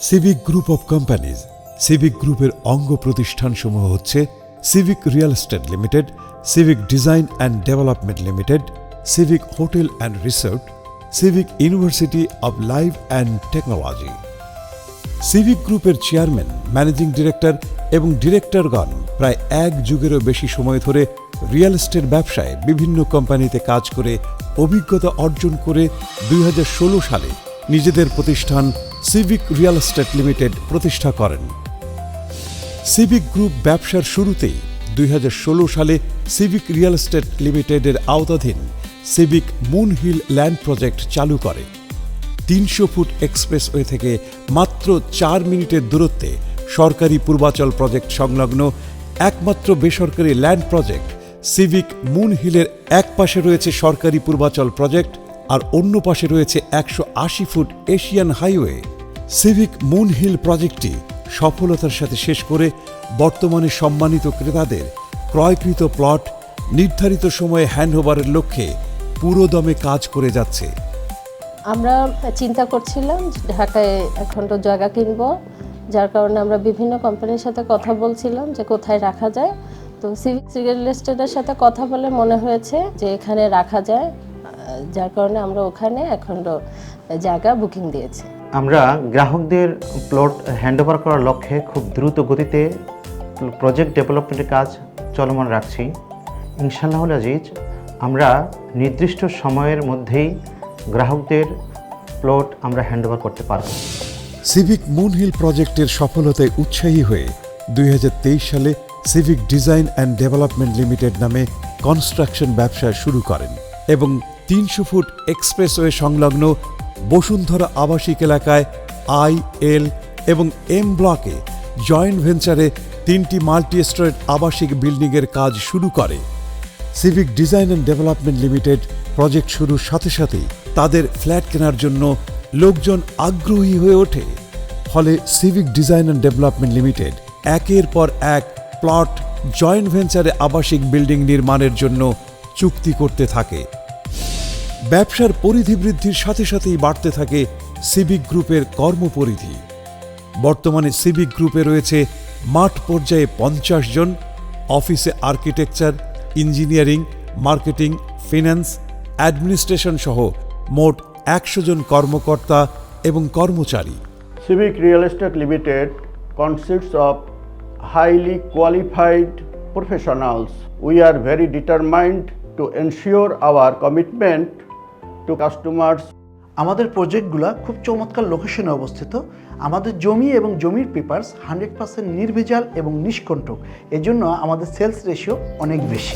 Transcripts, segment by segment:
Civic group of companies. Civic গ্রুপের অঙ্গ প্রতিষ্ঠানসমূহ হচ্ছে civic real estate limited, civic design and development limited, civic hotel and resort, civic university of life and technology. Civic গ্রুপের chairman, managing director এবং ডিরেক্টরগণ প্রায় এক যুগেরও বেশি সময় ধরে রিয়েল এস্টেট ব্যবসায় বিভিন্ন কোম্পানিতে কাজ করে অভিজ্ঞতা অর্জন করে 2016 সালে নিজেদের প্রতিষ্ঠান সিভিক রিয়েল এস্টেট লিমিটেড প্রতিষ্ঠা করেন। সিভিক গ্রুপ ব্যবসার শুরুতেই 2016 সালে সিভিক রিয়েল এস্টেট লিমিটেডের আওতাধীন Civic moon Hill land project চালু করে। 300 ফুট এক্সপ্রেসওয়ে থেকে মাত্র 4 মিনিটের দূরত্বে সরকারি পূর্বাচল প্রজেক্ট সংলগ্ন একমাত্র বেসরকারি ল্যান্ড প্রজেক্ট সিভিক মুন হিলের এক পাশে রয়েছে সরকারি পূর্বাচল প্রজেক্ট আর অন্য পাশে রয়েছে 180 foot Asian highway. Civic moon hill প্রজেক্টটি সফলতার সাথে শেষ করে বর্তমানে সম্মানিত ক্রেতাদের ক্রয়কৃত প্লট নির্ধারিত সময়ে হ্যান্ডওভারের লক্ষ্যে পুরোদমে কাজ করে যাচ্ছে। আমরা চিন্তা করছিলাম ঢাকায় এখন তো জায়গা কিনবো, যার কারণে আমরা বিভিন্ন কোম্পানির সাথে কথা বলছিলাম যে কোথায় রাখা যায়। তো সিভিক রিয়েল এস্টেটের সাথে কথা বলে মনে হয়েছে যে এখানে রাখা যায়, যার কারণে আমরা ওখানে এখন জায়গা বুকিং দিয়েছি। আমরা গ্রাহকদের প্লট হ্যান্ডওভার করার লক্ষ্যে খুব দ্রুত গতিতে প্রজেক্ট ডেভেলপমেন্টের কাজ চলমান রাখছি। ইনশাআল্লাহ আজিজ, আমরা নির্দিষ্ট সময়ের মধ্যেই গ্রাহকদের প্লট আমরা হ্যান্ডওভার করতে পারব। সিভিক মুন হিল প্রজেক্টের সফলতায় উৎসাহী হয়ে 2023 সালে civic design and development limited নামে কনস্ট্রাকশন ব্যবসা শুরু করেন এবং 300 ফুট এক্সপ্রেসওয়ে সংলগ্ন বসুন্ধরা আবাসিক এলাকায় আই, এল এবং এম ব্লকে জয়েন্ট ভেঞ্চারে 3টি মাল্টি স্টোরেড আবাসিক বিল্ডিংয়ের কাজ শুরু করে। Civic design and development limited project শুরুর সাথে সাথেই তাদের ফ্ল্যাট কেনার জন্য লোকজন আগ্রহী হয়ে ওঠে। ফলে civic design and development limited একের পর এক প্লট জয়েন্ট ভেঞ্চারে আবাসিক বিল্ডিং নির্মাণের জন্য চুক্তি করতে থাকে। ব্যবসার পরিধি বৃদ্ধির সাথে সাথেই বাড়তে থাকে সিভিক গ্রুপের কর্মপরিধি। বর্তমানে সিভিক গ্রুপে রয়েছে মাঠ পর্যায়ে 50 জন, অফিসে architecture, engineering, marketing, finance, administration সহ মোট 100 জন কর্মকর্তা এবং কর্মচারী। Civic Real Estate Limited consists of highly qualified professionals. We are very determined to ensure our commitment to customers. আমাদের প্রজেক্টগুলো খুব চমৎকার লোকেশনে অবস্থিত। আমাদের জমি এবং জমির পেপারস 100% নির্ভেজাল এবং নিষ্কণ্টক, এজন্য আমাদের সেলস রেশিও অনেক বেশি।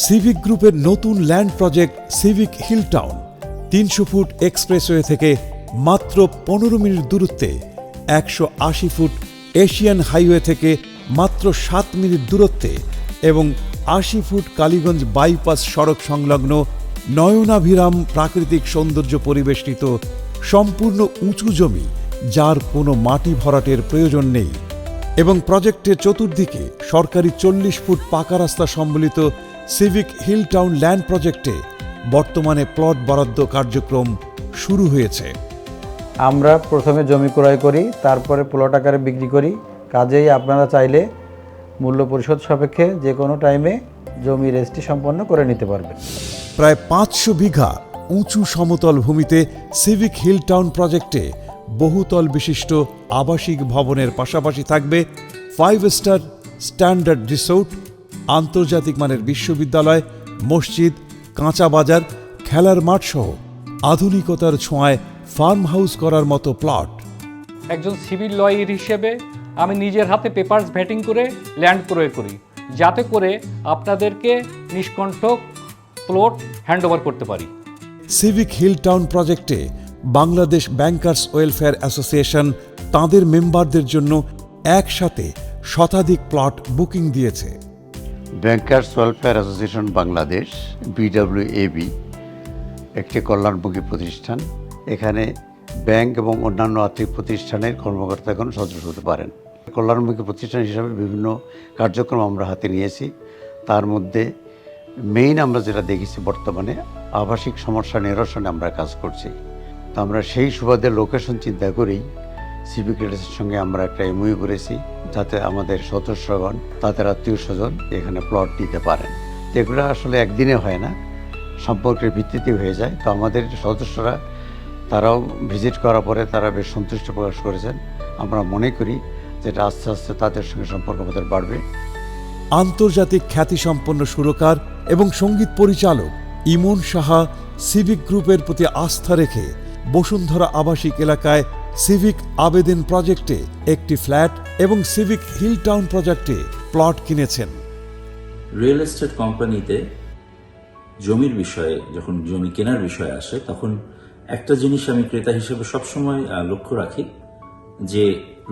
সিভিক গ্রুপের নতুন land project Civic Hill Town 300 foot expressway থেকে মাত্র 15 মিনিট দূরত্বে, 180 ফুট এশিয়ান হাইওয়ে থেকে মাত্র 7 মিনিট দূরত্বে এবং 80 ফুট কালীগঞ্জ বাইপাস সড়ক সংলগ্ন নয়নাভিরাম প্রাকৃতিক সৌন্দর্য পরিবেষ্টিত সম্পূর্ণ উঁচু জমি, যার কোনো মাটি ভরাটের প্রয়োজন নেই এবং প্রজেক্টের চতুর্দিকে সরকারি 40 ফুট পাকা রাস্তা সম্বলিত সিভিক হিল টাউন ল্যান্ড প্রজেক্টে বর্তমানে প্লট বরাদ্দ কার্যক্রম শুরু হয়েছে। আমরা প্রথমে জমি ক্রয় করি, তারপরে প্লট আকারে বিক্রি করি। কাজেই আপনারা চাইলে মূল্য পরিশোধ সাপেক্ষে যে কোনো টাইমে জমি রেজিস্ট্রি সম্পন্ন করে নিতে পারবেন। প্রায় 500 বিঘা উঁচু সমতল ভূমিতে সিভিক হিল টাউন প্রজেক্টে বহুতল বিশিষ্ট আবাসিক ভবনের পাশাপাশি থাকবে 5 স্টার স্ট্যান্ডার্ড রিসোর্ট, আন্তর্জাতিক মানের বিশ্ববিদ্যালয়, মসজিদ, কাঁচা বাজার, খেলার মাঠ সহ আধুনিকতার ছোঁয়ায় ফার্ম হাউস করার মতো প্লট। একজন সিভিল লয়ার হিসেবে আমি নিজের হাতে পেপারস ভেটিং করে ল্যান্ড ক্রয় করি, যাতে করে আপনাদেরকে নিষ্কণ্টক প্লট হ্যান্ডওভার করতে পারি। সিভিক হিল টাউন প্রজেক্টে বাংলাদেশ ব্যাংকার্স ওয়েলফেয়ার অ্যাসোসিয়েশন তাঁদের মেম্বারদের জন্য একসাথে শতাধিক প্লট বুকিং দিয়েছে। Bankers welfare association Bangladesh BWAB একটি কল্যাণমুখী প্রতিষ্ঠান। এখানে ব্যাংক এবং অন্যান্য আর্থিক প্রতিষ্ঠানের কর্মকর্তাগণ সদস্য হতে পারেন। কল্যাণমুখী প্রতিষ্ঠান হিসাবে বিভিন্ন কার্যক্রম আমরা হাতে নিয়েছি। তার মধ্যে মেইন আমরা যেটা দেখেছি, বর্তমানে আবাসিক সমস্যা নিরসনে আমরা কাজ করছি। তো আমরা সেই সুবাদে লোকেশন চিন্তা করেই সিভিক রিয়েলস্টেটের সঙ্গে আমরা একটা এমওইউ করেছি, যাতে আমাদের সদস্যগণ তাদের আত্মীয় স্বজন এখানে প্লট দিতে পারেন। তো এগুলো আসলে একদিনে হয় না, সম্পর্কের ভিত্তিতে হয়ে যায়। তো আমাদের সদস্যরা তারাও ভিজিট করার পরে তারা বেশ সন্তুষ্ট প্রকাশ করেছেন। আমরা মনে করি যেটা আস্তে আস্তে তাদের সঙ্গে সম্পর্ক আমাদের বাড়বে। আন্তর্জাতিক খ্যাতিসম্পন্ন সুরকার এবং সঙ্গীত পরিচালক ইমন সাহা সিভিক গ্রুপের প্রতি আস্থা রেখে বসুন্ধরা আবাসিক এলাকায় সিভিক আবেদন প্রজেক্টে একটি ফ্ল্যাট এবং সিভিক হিল টাউন প্রজেক্টে প্লট কিনেছেন। রিয়েল এস্টেট কোম্পানিতে জমির বিষয়ে, যখন জমি কেনার বিষয়ে আসে, তখন একটা জিনিস আমি ক্রেতা হিসেবে সবসময় লক্ষ্য রাখি যে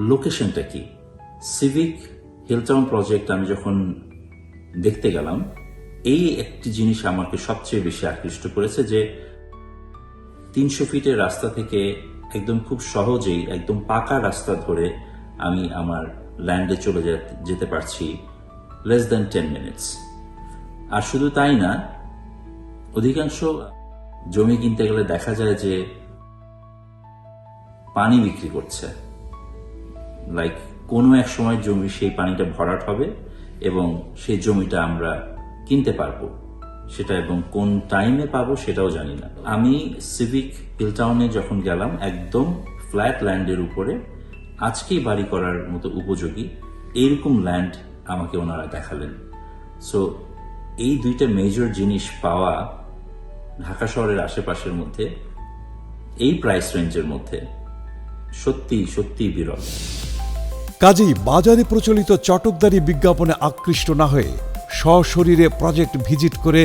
লোকেশনটা কি। সিভিক হিল টাউন প্রজেক্ট আমি যখন দেখতে গেলাম, এই একটি জিনিস আমাকে সবচেয়ে বেশি আকৃষ্ট করেছে যে 300 ফিটের রাস্তা থেকে একদম খুব সহজেই একদম পাকা রাস্তা ধরে আমি আমার ল্যান্ডে চলে যেতে পারছি লেস দ্যান 10 মিনিটস। আর শুধু তাই না, অধিকাংশ জমি কিনতে গেলে দেখা যায় যে পানি বিক্রি করছে, লাইক কোনো এক সময় জমি সেই পানিটা ভরাট হবে এবং সেই জমিটা আমরা কিনতে পারবো, সেটা এবং কোন টাইমে পাবো সেটাও জানি না। আমি সিভিক হিল টাউনে যখন গেলাম, একদম ফ্ল্যাট ল্যান্ডের উপরে আজকেই বাড়ি করার মতো উপযোগী এইরকম ল্যান্ড আমাকে ওনারা দেখালেন। সো এই দুইটা মেজর জিনিস পাওয়া ঢাকা শহরের আশেপাশের মধ্যে এই প্রাইস রেঞ্জের মধ্যে সত্যি সত্যি বিরল। কাজেই বাজারে প্রচলিত চটকদারি বিজ্ঞাপনে আকৃষ্ট না হয়ে সশরীরে প্রজেক্ট ভিজিট করে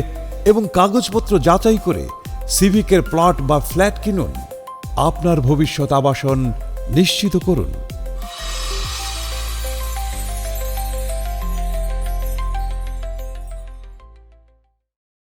এবং কাগজপত্র যাচাই করে সিভিকের প্লট বা ফ্ল্যাট কিনুন। আপনার ভবিষ্যৎ আবাসন নিশ্চিত করুন।